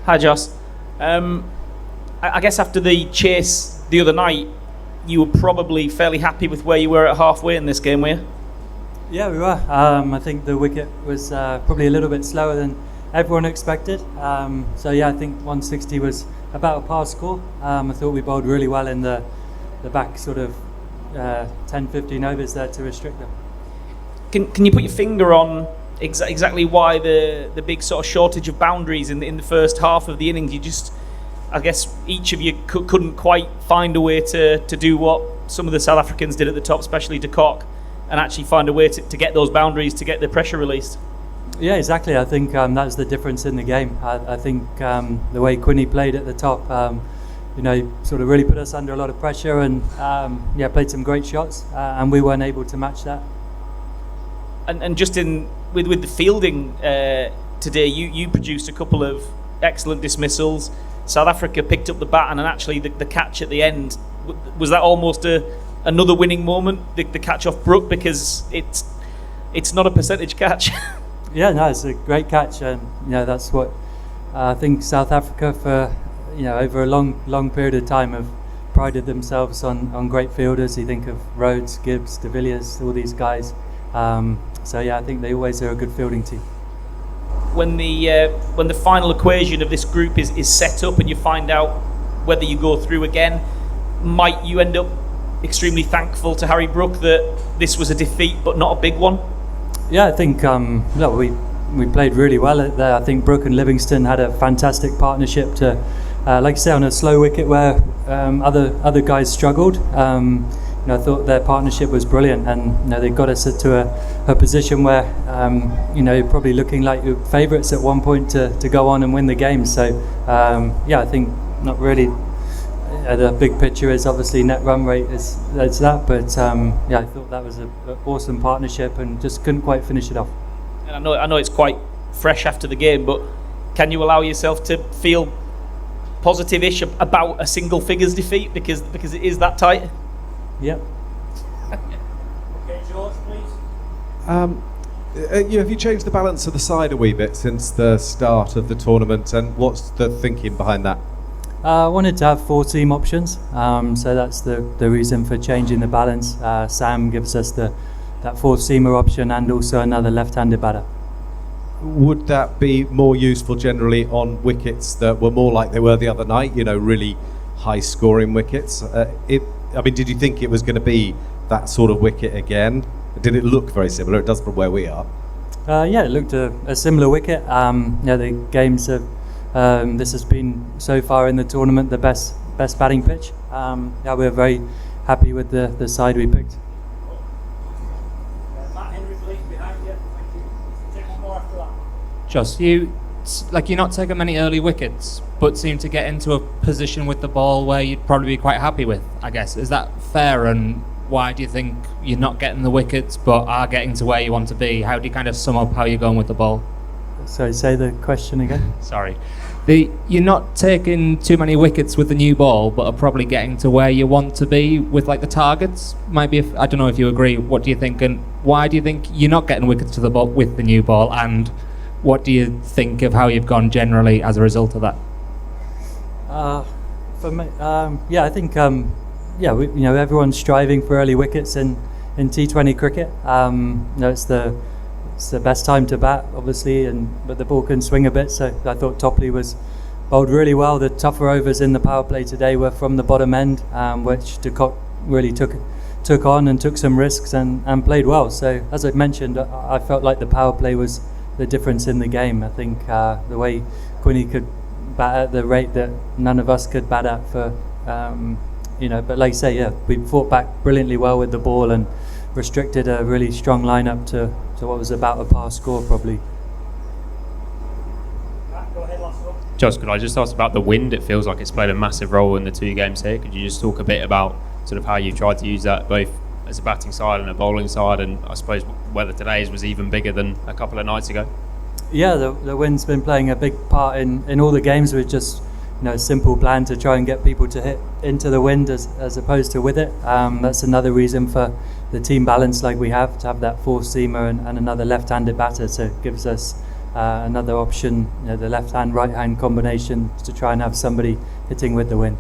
Hi, Joss. I guess after the chase the other night, you were probably fairly happy with where you were at halfway in this game, were you? Yeah, we were. I think the wicket was probably a little bit slower than everyone expected. So yeah, I think 160 was about a par score. I thought we bowled really well in the back sort of 10-15 overs there to restrict them. Can you put your finger on exactly why the big sort of shortage of boundaries in the first half of the innings? You just, I guess each of you couldn't quite find a way to do what some of the South Africans did at the top, especially de Kock, and actually find a way to get those boundaries, to get the pressure released. Yeah, exactly. I think that's the difference in the game. I think the way Quinny played at the top, sort of really put us under a lot of pressure, and played some great shots, and we weren't able to match that. And just with the fielding today, you produced a couple of excellent dismissals. South Africa picked up the baton, and actually the catch at the end, was that almost another winning moment, the catch off Brook, because it's not a percentage catch. Yeah, no, it's a great catch, and that's what I think South Africa for over a long period of time have prided themselves on great fielders. You think of Rhodes, Gibbs, De Villiers, all these guys. So yeah, I think they always are a good fielding team. When the final equation of this group is set up and you find out whether you go through again, might you end up extremely thankful to Harry Brook that this was a defeat but not a big one? Yeah, I think we played really well there. I think Brook and Livingston had a fantastic partnership to, like I say, on a slow wicket where other guys struggled. I thought their partnership was brilliant, and they got us to a position where probably looking like favourites at one point to go on and win the game. So I think not really. The big picture is obviously net run rate is that, but I thought that was an awesome partnership and just couldn't quite finish it off. And I know it's quite fresh after the game, but can you allow yourself to feel positive-ish about a single figures defeat because it is that tight? Yep. Okay, George, please. Have you changed the balance of the side a wee bit since the start of the tournament, and what's the thinking behind that? I wanted to have 4 team options, so that's the reason for changing the balance. Sam gives us that 4th seamer option and also another left-handed batter. Would that be more useful generally on wickets that were more like they were the other night, really high-scoring wickets? Did you think it was going to be that sort of wicket again? Did it look very similar? It does from where we are. It looked a similar wicket. The games have. This has been so far in the tournament the best batting pitch. We're very happy with the side we picked. Matt Henry, please, behind you. Thank you. Take one more after that. Joss, you're not taking many early wickets, but seem to get into a position with the ball where you'd probably be quite happy with, I guess. Is that fair? And why do you think you're not getting the wickets but are getting to where you want to be? How do you kind of sum up how you're going with the ball? Sorry, say the question again. Sorry. You're not taking too many wickets with the new ball, but are probably getting to where you want to be with the targets. Maybe I don't know if you agree. What do you think, and why do you think you're not getting wickets to the ball with the new ball? And what do you think of how you've gone generally as a result of that? For me, I think everyone's striving for early wickets in T20 cricket. It's the best time to bat, obviously, but the ball can swing a bit. So I thought Topley was bowled really well. The tougher overs in the power play today were from the bottom end, which de Kock really took on and took some risks and played well. So as I mentioned, I felt like the power play was the difference in the game. I think the way Quinny could bat at the rate that none of us could bat at for, but like I say, we fought back brilliantly well with the ball and restricted a really strong lineup to what was about a par score probably. Go ahead, last one. Josh, could I just ask about the wind? It feels like it's played a massive role in the 2 games here. Could you just talk a bit about sort of how you've tried to use that both as a batting side and a bowling side, and I suppose whether today's was even bigger than a couple of nights ago? Yeah, the wind's been playing a big part in all the games with just a simple plan to try and get people to hit into the wind as opposed to with it. That's another reason for the team balance like we have, to have that 4th seamer and another left-handed batter, so it gives us another option, the left hand, right hand combination to try and have somebody hitting with the wind.